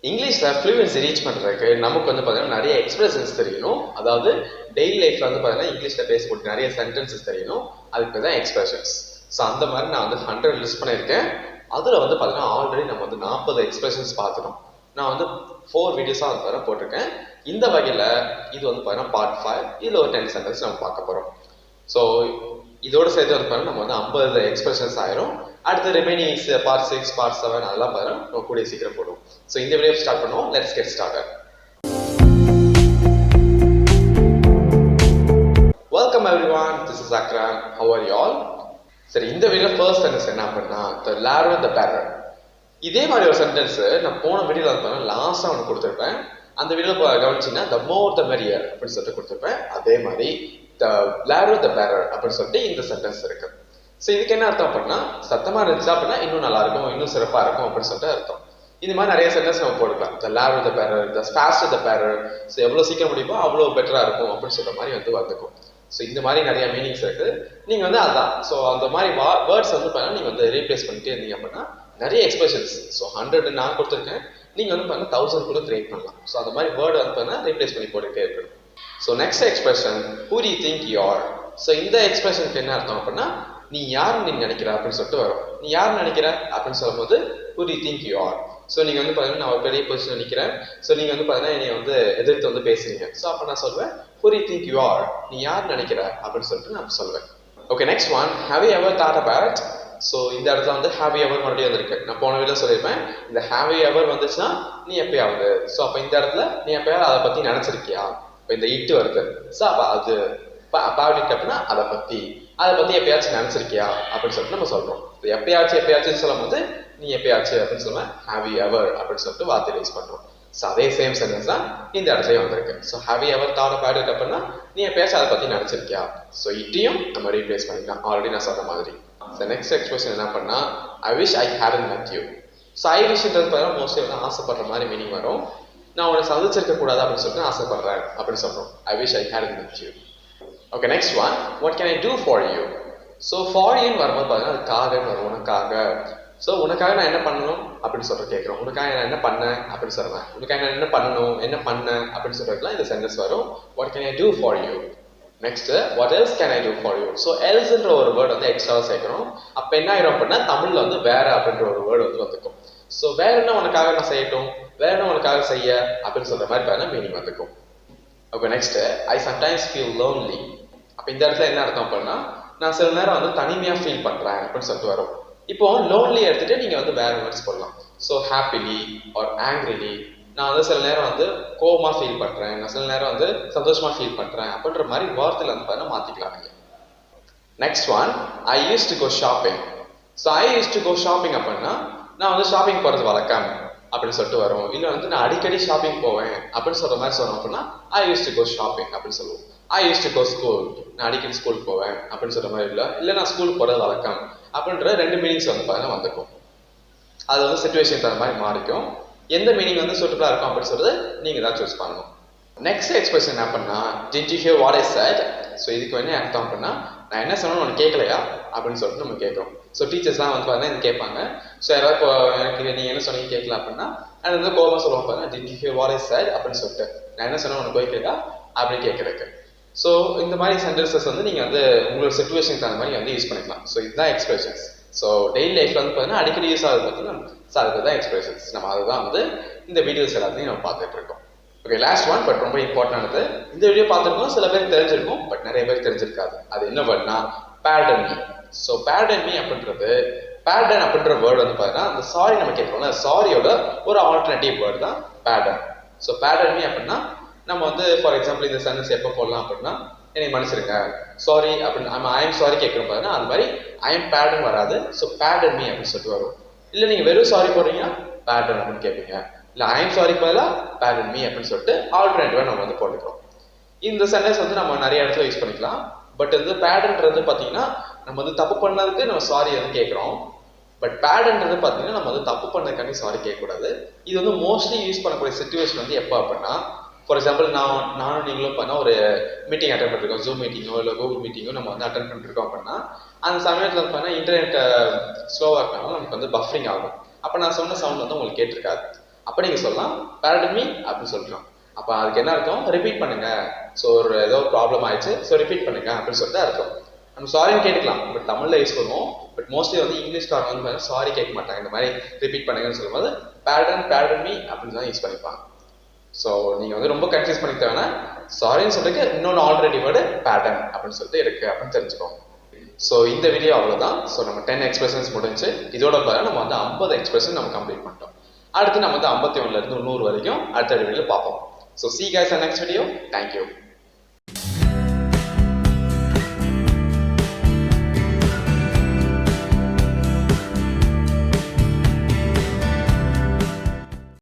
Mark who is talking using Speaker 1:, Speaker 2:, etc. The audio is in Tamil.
Speaker 1: இங்கிலீஷில் ஃப்ளூயன்சி ரீச் பண்ணுறதுக்கு நமக்கு வந்து பார்த்தீங்கன்னா நிறைய எக்ஸ்பிரஷன்ஸ் தெரியணும். அதாவது டெய்லி லைஃப்பில் வந்து பார்த்தீங்கன்னா இங்கிலீஷில் பேசக்கூடிய நிறைய சென்டென்சஸ் தெரியணும். அதுக்கு தான் எக்ஸ்பிரஷன்ஸ். ஸோ அந்த மாதிரி நான் வந்து 100 லிஸ்ட் பண்ணியிருக்கேன். அதில் வந்து பார்த்தீங்கன்னா ஆல்ரெடி நம்ம வந்து 40 எக்ஸ்பிரஷன்ஸ் பார்த்துட்டோம். நான் வந்து 4 வீடியோஸாக வந்து பார்த்தீங்கன்னா போட்டிருக்கேன். இந்த வகையில் இது வந்து பார்த்தீங்கன்னா பார்ட் 5. இதில் ஒரு 10 சென்டென்ஸ் நம்ம பார்க்க போகிறோம். ஸோ இதோட சேர்த்து வந்து பார்த்தீங்கன்னா நம்ம வந்து 50 எக்ஸ்பிரஷன்ஸ் ஆயிரும். அடுத்து ரிமைனிங் பார்ட் 6, பார்ட் 7 அதெல்லாம் பார்த்தீங்கன்னா நம்ம கூடிய சீக்கிரம் போடுவோம். ஸோ இந்த வீடியோ ஸ்டார்ட் பண்ணுவோம். Let's get started. Welcome everyone, this is Akram. How are you all? சரி, இந்த வீடியோல ஃபர்ஸ்ட் சென்டென்ஸ் என்ன அப்படின்னா த லாரோ த பேரர். இதே மாதிரி ஒரு சென்டென்ஸ் நான் போன வீடியோவில் வந்து லாஸ்ட்டாக ஒன்று கொடுத்துருப்பேன். அந்த வீடியோவில் கவனிச்சிங்கன்னா த மோர் த மெரியர் அப்படின்னு சொல்லிட்டு கொடுத்துருப்பேன். அதே மாதிரி த லாரோ த பேரர் அப்படின்னு சொல்லிட்டு இந்த சென்டென்ஸ் இருக்கு. ஸோ இதுக்கு என்ன அர்த்தம் அப்படின்னா சத்தமாக இருந்துச்சா அப்படின்னா இன்னும் நல்லா இருக்கும், இன்னும் சிறப்பாக இருக்கும் அப்படின்னு சொல்லிட்டு அர்த்தம். இந்த மாதிரி நிறைய சென்டென்ஸ் நம்ம போட்டுக்கலாம். த லாரோ த பேரர், த ஃபாஸ்டர் த பேரர். ஸோ எவ்வளோ சீக்கிரம் முடியுமோ அவ்வளோ பெட்டராக இருக்கும் அப்படின்னு சொல்கிற மாதிரி வந்து வந்துக்கும். ஸோ இந்த மாதிரி நிறைய மீனிங்ஸ் இருக்கு. நீங்கள் வந்து அதான் ஸோ அந்த மாதிரி வேர்ட்ஸ் வந்து பார்த்தீங்கன்னா நீங்கள் வந்து ரீப்ளேஸ் பண்ணிட்டே இருந்தீங்க அப்படின்னா நிறைய எக்ஸ்பிரஷன்ஸ். ஸோ 100 நான் கொடுத்துருக்கேன், நீங்கள் வந்து பார்த்தீங்கன்னா 1000 கூட கிரியேட் பண்ணலாம். ஸோ அந்த மாதிரி வேர்டு வந்து பார்த்தீங்கன்னா ரீப்ளேஸ் பண்ணி போட்டுட்டே இருக்கணும். So next expression who to you think you are. So இந்த எக்ஸ்பிரஷனுக்கு என்ன அர்த்தம் அப்படின்னா நீ யாருன்னு நீ நினைக்கிற அப்படின்னு சொல்லிட்டு வரும். நீ யாருன்னு நினைக்கிற அப்படின்னு சொல்லும்போது who to you think you are. So நீங்கள் வந்து பார்த்தீங்கன்னா நான் ஒரு பெரிய பொசிஷன் நினைக்கிறேன். ஸோ நீங்கள் வந்து பார்த்தீங்கன்னா என்னை வந்து எதிர்த்து வந்து பேசுறீங்க. ஸோ அப்போ நான் சொல்வேன் who to you think you are, நீ யாருன்னு நினைக்கிற அப்படின்னு சொல்லிட்டு நான் சொல்வேன். Okay, next one, have you ever thought about. So இந்த இடத்துல வந்து ஹேவ் யூ எவர் மறுபடியும் வந்திருக்கு. நான் போன வீடியோ சொல்லியிருப்பேன் இந்த ஹேவ் யூ எவர் வந்துச்சுன்னா நீ எப்பயாவது. ஸோ அப்போ இந்த இடத்துல நீ எப்பயாவது அதை பற்றி நினச்சிருக்கியா. இப்போ இந்த இட்டு வருது. ஸோ அப்போ அது அபவுட் இட் அப்படின்னா அதை பற்றி எப்பயாச்சும் நினச்சிருக்கியா அப்படின்னு சொல்லிட்டு நம்ம சொல்கிறோம். எப்பயாச்சும் சொல்லும் போது நீ எப்பயாச்சும் அப்படின்னு சொல்லுவேன் ஹேவ் யூ எவர் அப்படின்னு சொல்லிட்டு வார்த்தை யூஸ் பண்ணுறோம். ஸோ அதே சேம் சென்டென்ஸ் தான் இந்த இடத்துலயும் வந்திருக்கு. So have you ever thought about it அப்படின்னா நீ எப்பயாச்சும் அதை பற்றி நினச்சிருக்கியா. ஸோ இட்டையும் நம்ம ரீப்ளேஸ் பண்ணிக்கலாம் ஆல்ரெடி நான் சொன்ன மாதிரி. ஸோ நெக்ஸ்ட் எக்ஸ்பிரஷன் என்ன பண்ணா I wish I hadn't met you. So I விஷன்றது பார்த்தா மோஸ்ட்லி வந்து ஆசைப்படுற மாதிரி மீனிங் வரும். நான் உன்னை சந்திச்சிருக்க கூடாது அப்படின்னு சொல்லிட்டு ஆசைப்படுறேன் அப்படின்னு சொல்கிறோம். I wish I hadn't met you. Okay, next one, what can I do for you. So for யூன்னு வரும்போது பார்த்தீங்கன்னா அதுக்காக வரும், உனக்காக. ஸோ உனக்காக நான் என்ன பண்ணணும் அப்படின்னு சொல்லிட்டு கேட்குறோம். உனக்காக நான் என்ன பண்ணேன் அப்படின்னு சொல்லுவேன். உனக்காக நான் என்ன பண்ணணும், என்ன பண்ணேன் அப்படின்னு சொல்றதுலாம் இந்த சென்டென்ஸ் வரும். What can I do for you. Next, what else can I do for you. So எல்ஸ்ன்ற ஒரு வேர்டு வந்து எக்ஸ்ட்ராவாக சேர்க்கணும். அப்போ என்ன ஆயிரும் அப்படின்னா தமிழில் வந்து வேற அப்படின்ற ஒரு வேர்டு வந்து வந்துக்கும். ஸோ வேற என்ன உனக்காக நான் செய்யட்டும், வேற என்ன உனக்காக செய்ய அப்படின்னு சொல்ற மாதிரி பார்த்தா மீனிங் வந்துக்கும். Okay, next, I sometimes feel lonely. அப்போ இந்த இடத்துல என்ன அர்த்தம் அப்படின்னா நான் சில நேரம் வந்து தனிமையாக ஃபீல் பண்ணுறேன் அப்படின்னு சொல்லிட்டு வரும். இப்போ லோன்லி எடுத்துட்டு நீங்கள் வந்து வேற வேர்ட்ஸ் போடலாம். So happily or angrily. நான் வந்து சில நேரம் வந்து கோவமாக ஃபீல் பண்ணுறேன், நான் சில நேரம் வந்து சந்தோஷமாக ஃபீல் பண்ணுறேன் அப்படின்ற மாதிரி வார்த்தையில் வந்து பார்த்தா மாற்றிக்கலாம் நீங்கள். Next one, I used to go shopping. So I used to go shopping அப்படின்னா நான் வந்து ஷாப்பிங் போகிறது வழக்கம் அப்படின்னு சொல்லிட்டு வரும். இல்லை வந்து நான் அடிக்கடி ஷாப்பிங் போவேன் அப்படின்னு சொல்கிற மாதிரி சொன்னோம் அப்படின்னா ஐ யூஸ் டு கோ ஷாப்பிங் அப்படின்னு சொல்லுவோம். ஐ யூஸ் டு கோ ஸ்கூல், நான் அடிக்கடி ஸ்கூல் போவேன் அப்படின்னு சொல்கிற மாதிரி இல்லை நான் ஸ்கூல் போகிறது வழக்கம் அப்படின்ற 2 மீனிங்ஸ் வந்து பார்த்தீங்கன்னா வந்துக்கும். அது வந்து சிச்சுவேஷன் தகுந்த மாதிரி மாறிக்கும். எந்த மீனிங் வந்து சூட்டபிளாக இருக்கும் அப்படின்னு சொல்றது நீங்கள் தான் சூஸ் பண்ணணும். நெக்ஸ்ட் எக்ஸ்பிரஷன் என்ன பண்ணா did you here what I set. So இதுக்கு என்ன அர்த்தம் அப்படின்னா நான் என்ன சொன்னேன்னு உனக்கு கேட்கலையா அப்படின்னு சொல்லிட்டு நம்ம கேட்குறோம். ஸோ டீச்சர்ஸ்லாம் வந்து பார்த்தீங்கன்னா இது கேட்பாங்க. ஸோ யாராவது இப்போ எனக்கு நீங்கள் என்ன சொன்னீங்க கேட்கல அப்படின்னா அது வந்து கோபமாக சொல்லுவாங்க பாருங்க did you here what I set அப்படின்னு சொல்லிட்டு நான் என்ன சொன்னேன் உனக்கு கேட்கலையா அப்படின்னு கேட்குறதுக்கு. ஸோ இந்த மாதிரி சென்டென்சஸ் வந்து நீங்கள் வந்து உங்களோட சிச்சுவேஷனுக்கு தகுந்த மாதிரி வந்து யூஸ் பண்ணிக்கலாம். ஸோ இதுதான் எக்ஸ்பிரஷன்ஸ். ஸோ டெய்லி லைஃப்ல வந்து பார்த்தீங்கன்னா அடிக்கடி யூஸ் ஆகுது பார்த்தீங்கன்னா ஸோ அதுக்கு தான் எக்ஸ்பிரஷன்ஸ். நம்ம அதுதான் வந்து இந்த வீடியோஸ் எல்லாத்தையும் நம்ம பார்த்துட்டு இருக்கோம். ஓகே, லாஸ்ட் ஒன் பட் ரொம்ப இம்பார்ட்டன்டானது. இந்த வீடியோ பார்த்துருக்கோம், சில பேருக்கு தெரிஞ்சிருக்கும் பட் நிறைய பேருக்கு தெரிஞ்சிருக்காது. அது என்ன வேர்ட்னா pardon me. So pardon me அப்படின்றது பேர்டன் அப்படின்ற வேர்டு வந்து பார்த்தீங்கன்னா அந்த சாரி நம்ம கேட்குறோம்ல சாரியோட ஒரு ஆல்டர்னேட்டிவ் வேர்டு தான் பேர்டன். ஸோ பேர்டன் மீ அப்படின்னா நம்ம வந்து ஃபார் எக்ஸாம்பிள் இந்த சென்டென்ஸ் எப்போ போடலாம் அப்படின்னா என்னை மன்னிச்சிருங்க சாரி அப்படின்னு நம்ம ஐ எம் சாரி கேட்குறோம் பார்த்தீங்கன்னா அது மாதிரி ஐ எம் பேர்டன் வராது. ஸோ பேர்டன் மீ அப்படின்னு சொல்லிட்டு வரும். இல்லை நீங்கள் வெறும் சாரி போடுறீங்கன்னா பேர்டன் அப்படின்னு கேட்பீங்க. இல்லை ஐ எம் சாரி பதிலாக பேர்டன் மீ அப்படின்னு சொல்லிட்டு ஆல்டர்னேட்டிவாக நம்ம வந்து போட்டுக்கிறோம். இந்த சென்டென்ஸ் வந்து நம்ம நிறைய இடத்துல யூஸ் பண்ணிக்கலாம். பட் வந்து பேர்டன்றது பார்த்தீங்கன்னா நம்ம வந்து தப்பு பண்ணதுக்கு நம்ம சாரி வந்து கேட்குறோம். பட் பேர்டன்றது பார்த்தீங்கன்னா நம்ம வந்து தப்பு பண்ணதுக்காண்டி சாரி கேட்கக்கூடாது. இது வந்து மோஸ்ட்லி யூஸ் பண்ணக்கூடிய சிச்சுவேஷன் வந்து எப்போ அப்படின்னா ஃபார் எக்ஸாம்பிள் நானும் நீங்களும் பண்ண ஒரு மீட்டிங் அட்டன் பண்ணிருக்கோம். ஜூம் மீட்டிங்கோ இல்லை கூகுள் மீட்டிங்கோ நம்ம வந்து அட்டன் பண்ணிருக்கோம் அப்படின்னா அந்த சமயத்தில் வந்து பார்த்தீங்கன்னா இன்டர்நெட் ஸ்லோவாக இருக்கனால நமக்கு வந்து பஃபரிங் ஆகும். அப்போ நான் சொன்ன சவுண்ட் வந்து உங்களுக்கு கேட்டிருக்காது. அப்போ நீங்கள் சொல்லலாம் pardon me அப்படின்னு சொல்கிறோம். அப்போ அதுக்கு என்ன அர்த்தம்? ரிப்பீட் பண்ணுங்க. ஸோ ஒரு ஏதோ ப்ராப்ளம் ஆயிடுச்சு, ஸோ ரிப்பீட் பண்ணுங்க அப்படின்னு சொல்லிட்டு அர்த்தம். நம்ம சாரின்னு கேட்டுக்கலாம், பட் தமிழ்ல யூஸ் பண்ணுவோம். பட் மோஸ்ட்லி வந்து இங்கிலீஷ்காரங்க வந்து சாரி கேட்க மாட்டாங்க. இந்த மாதிரி ரிப்பீட் பண்ணுங்கன்னு சொல்லும்போது pardon me அப்படின்னு தான் யூஸ் பண்ணிப்பாங்க. ஸோ நீங்கள் வந்து ரொம்ப கன்ஃபியூஸ் பண்ணிக்க தேவைன்னா சாரின்னு சொல்லிட்டு இன்னொன்று ஆல்ரெடி வேர்டு pardon அப்படின்னு சொல்லிட்டு இருக்கு அப்படின்னு தெரிஞ்சுக்கோங்க. ஸோ இந்த வீடியோ அவ்வளோதான். ஸோ நம்ம 10 எக்ஸ்பிரஷன்ஸ் முடிஞ்சு இதோட பாரு நம்ம வந்து 50 எக்ஸ்பிரஷன் நம்ம கம்ப்ளீட் பண்ணிட்டோம். அடுத்து நம்ம வந்து 51ல இருந்து 100 வரைக்கும் அடுத்த வீடியோவில் பார்ப்போம். So see you guys in next video. Thank you.